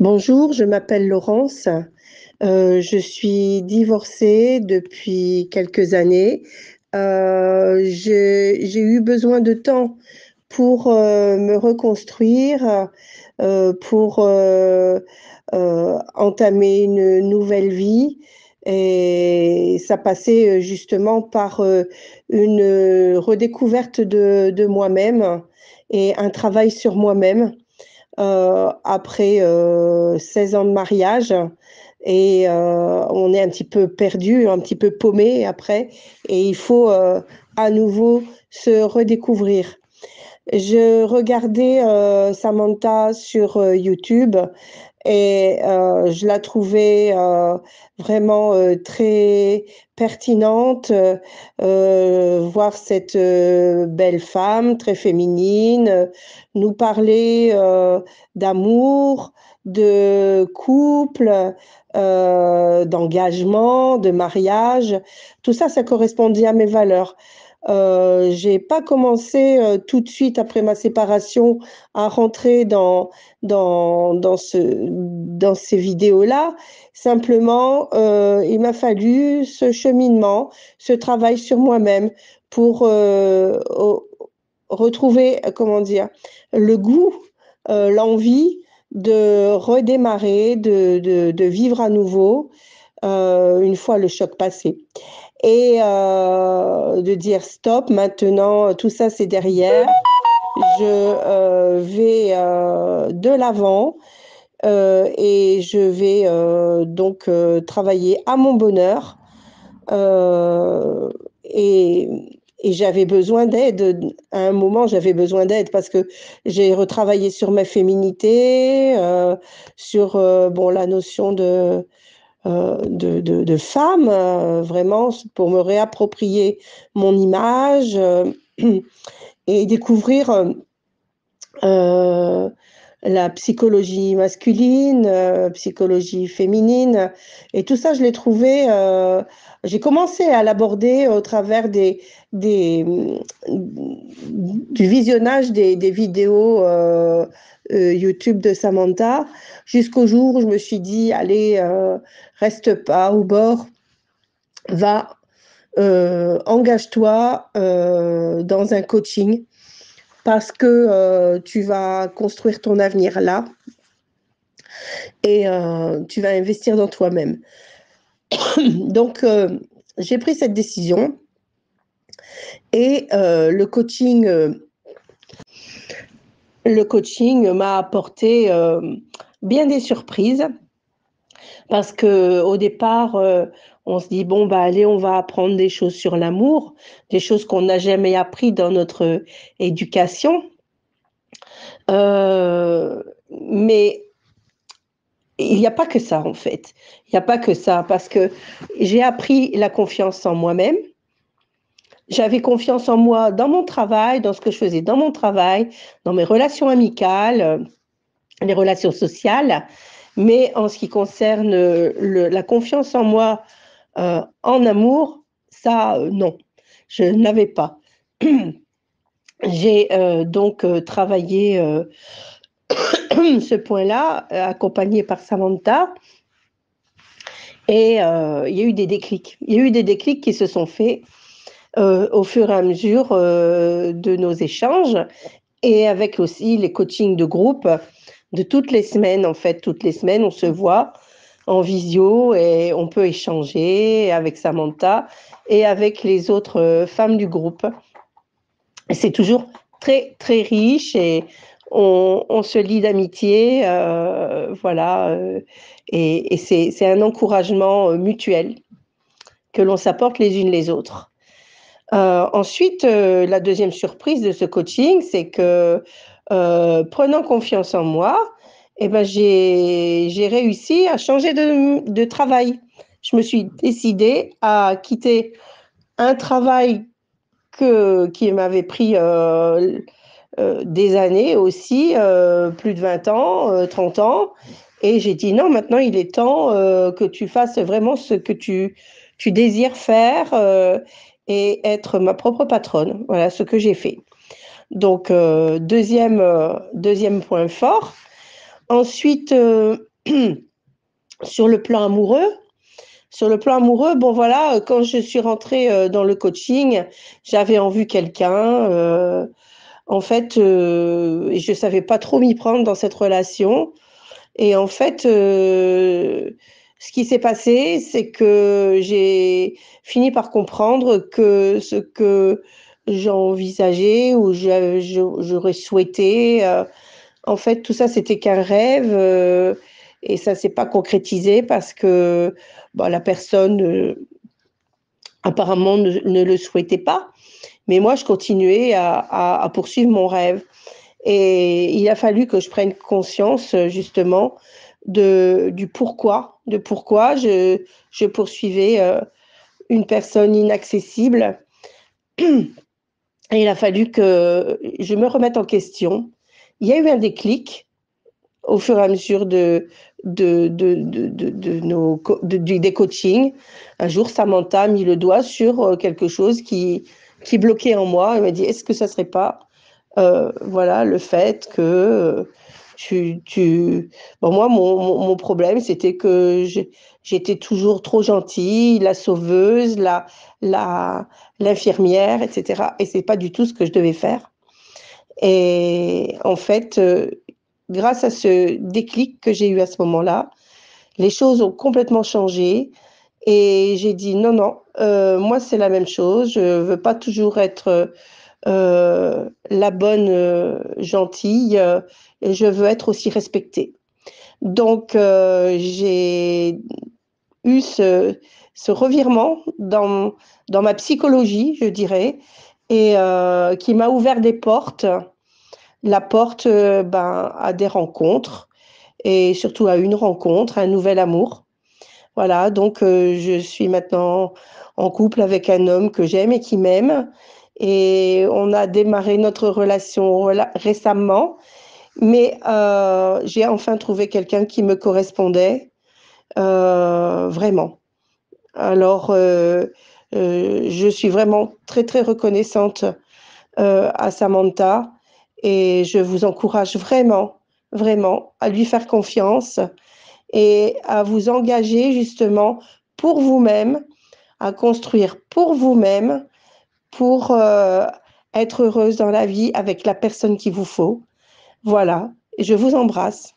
Bonjour, je m'appelle Laurence. Je suis divorcée depuis quelques années. J'ai eu besoin de temps pour me reconstruire, pour entamer une nouvelle vie. Et ça passait justement par une redécouverte de moi-même et un travail sur moi-même après 16 ans de mariage. Et on est un petit peu perdu, un petit peu paumé après. Et il faut à nouveau se redécouvrir. Je regardais Samantha sur YouTube et je la trouvais vraiment très pertinente, voir cette belle femme très féminine, nous parler d'amour, de couple, d'engagement, de mariage. Tout ça, ça correspondait à mes valeurs. J'ai pas commencé tout de suite après ma séparation à rentrer dans ces vidéos-là. Simplement, il m'a fallu ce cheminement, ce travail sur moi-même pour retrouver, comment dire, le goût, l'envie de redémarrer, de vivre à nouveau une fois le choc passé et de dire stop, maintenant tout ça c'est derrière, je vais de l'avant et je vais donc travailler à mon bonheur euh, et, et j'avais besoin d'aide. À un moment, j'avais besoin d'aide parce que j'ai retravaillé sur ma féminité, sur bon, la notion de femme, vraiment, pour me réapproprier mon image et découvrir euh, la psychologie masculine, psychologie féminine. Et tout ça, je l'ai trouvé, j'ai commencé à l'aborder au travers des, du visionnage des vidéos YouTube de Samantha, jusqu'au jour où je me suis dit, allez, reste pas au bord, va, engage-toi dans un coaching parce que tu vas construire ton avenir là et tu vas investir dans toi-même. Donc, j'ai pris cette décision et le coaching m'a apporté bien des surprises parce que au départ, on se dit bon bah allez, on va apprendre des choses sur l'amour, des choses qu'on n'a jamais appris dans notre éducation. Mais il n'y a pas que ça en fait. Il n'y a pas que ça parce que j'ai appris la confiance en moi-même. J'avais confiance en moi dans mon travail, dans ce que je faisais dans mon travail, dans mes relations amicales, les relations sociales. Mais en ce qui concerne la confiance en moi en amour, ça, non, je n'avais pas. J'ai donc travaillé ce point-là, accompagné par Samantha. Et il y a eu des déclics. Il y a eu des déclics qui se sont faits au fur et à mesure de nos échanges et avec aussi les coachings de groupe de toutes les semaines. En fait, toutes les semaines, on se voit en visio et on peut échanger avec Samantha et avec les autres femmes du groupe. Et c'est toujours très, très riche et on se lie d'amitié, voilà, et c'est un encouragement mutuel que l'on s'apporte les unes les autres. Ensuite, la deuxième surprise de ce coaching, c'est que prenant confiance en moi, eh ben, j'ai réussi à changer de travail. Je me suis décidée à quitter un travail qui m'avait pris des années aussi, plus de 20 ans, 30 ans. Et j'ai dit non, maintenant il est temps que tu fasses vraiment ce que tu désires faire et être ma propre patronne. Voilà ce que j'ai fait. Donc, deuxième point fort. Ensuite, Sur le plan amoureux sur le plan amoureux, bon voilà, quand je suis rentrée, dans le coaching, j'avais en vue quelqu'un, en fait, et je savais pas trop m'y prendre dans cette relation et en fait, ce qui s'est passé, c'est que j'ai fini par comprendre que ce que j'envisageais ou j'aurais souhaité, en fait, tout ça, c'était qu'un rêve, et ça s'est pas concrétisé parce que, bah, la personne, apparemment ne le souhaitait pas. Mais moi, je continuais à poursuivre mon rêve et il a fallu que je prenne conscience, justement de pourquoi je poursuivais, une personne inaccessible et il a fallu que je me remette en question. Il y a eu un déclic au fur et à mesure de nos des coachings. Un jour, Samantha a mis le doigt sur quelque chose qui bloquait en moi. Elle m'a dit, est-ce que ça serait pas, voilà, le fait que bon, moi, mon problème, c'était que j'étais toujours trop gentille, la sauveuse, la, l'infirmière, etc. Et c'est pas du tout ce que je devais faire. Et en fait, grâce à ce déclic que j'ai eu à ce moment-là, les choses ont complètement changé et j'ai dit: «Non, non, moi, c'est la même chose. Je veux pas toujours être, la bonne, gentille, et je veux être aussi respectée». Donc j'ai eu ce revirement dans ma psychologie, je dirais et qui m'a ouvert des portes la porte, ben, à des rencontres et surtout à une rencontre, un nouvel amour. Voilà, donc je suis maintenant en couple avec un homme que j'aime et qui m'aime et on a démarré notre relation récemment, mais j'ai enfin trouvé quelqu'un qui me correspondait, vraiment. Alors, je suis vraiment très, très reconnaissante à Samantha et je vous encourage vraiment, vraiment à lui faire confiance et à vous engager justement pour vous-même, à construire pour vous-même, pour être heureuse dans la vie avec la personne qu'il vous faut. Voilà, je vous embrasse.